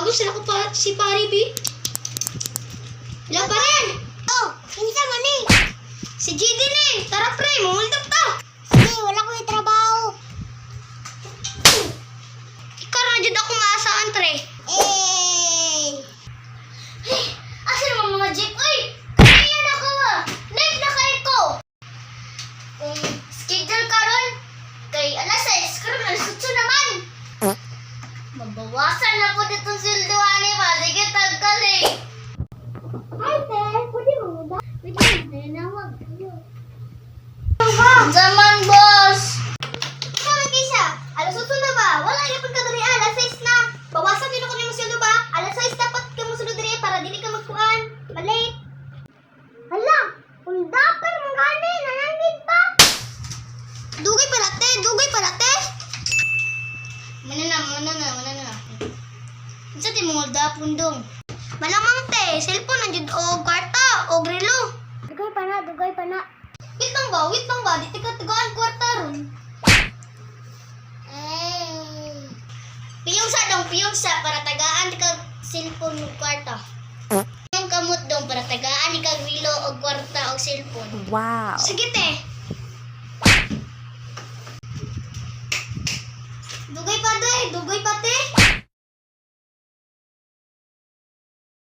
Amo sila ko pa si Pari B. Ila pa rin. Oh, kinsa man ni? Si GD ni. Tara pre, mumuldok ta. Sige, wala ko yung trabaho. Ikaw na jud ako maasaan tre. Eh. Asa naman mga jeep? Uy! Kaya na ko ba? Live na kayo ko! Kung schedule karon kay alas 6, karon alas 8 naman. Mabawasan na po ditong silduan ni ba? Sige, tagkal eh. Hi, Ter. Pwede mo ba? Pwede mo. Nanawag. Zaman, boss! Ikaw lang kisa. Alas 8 na ba? Wala yung pagkadari. Alas 6 na. Bawasan din ako ni Musyado ba? Alas 6 dapat ka musunod diri para dili ka magkuhan. Malate. Hala, kung dapat mong gani, nanangid pa. Dugay pala, te! Dugay pala, te! Manana. Isa ti mga dapon dong. Malamang te, cellphone nandiyan o kwarta o grilo. Dugay pa na. Wait bang ba? Di ka tagaan kwarta ron. Eh. Piyungsa para tagaan di ka cellphone o kwarta. Yung kamot dong para tagaan di ka grilo o kwarta o cellphone. Wow. Sige te. Dugay pa te.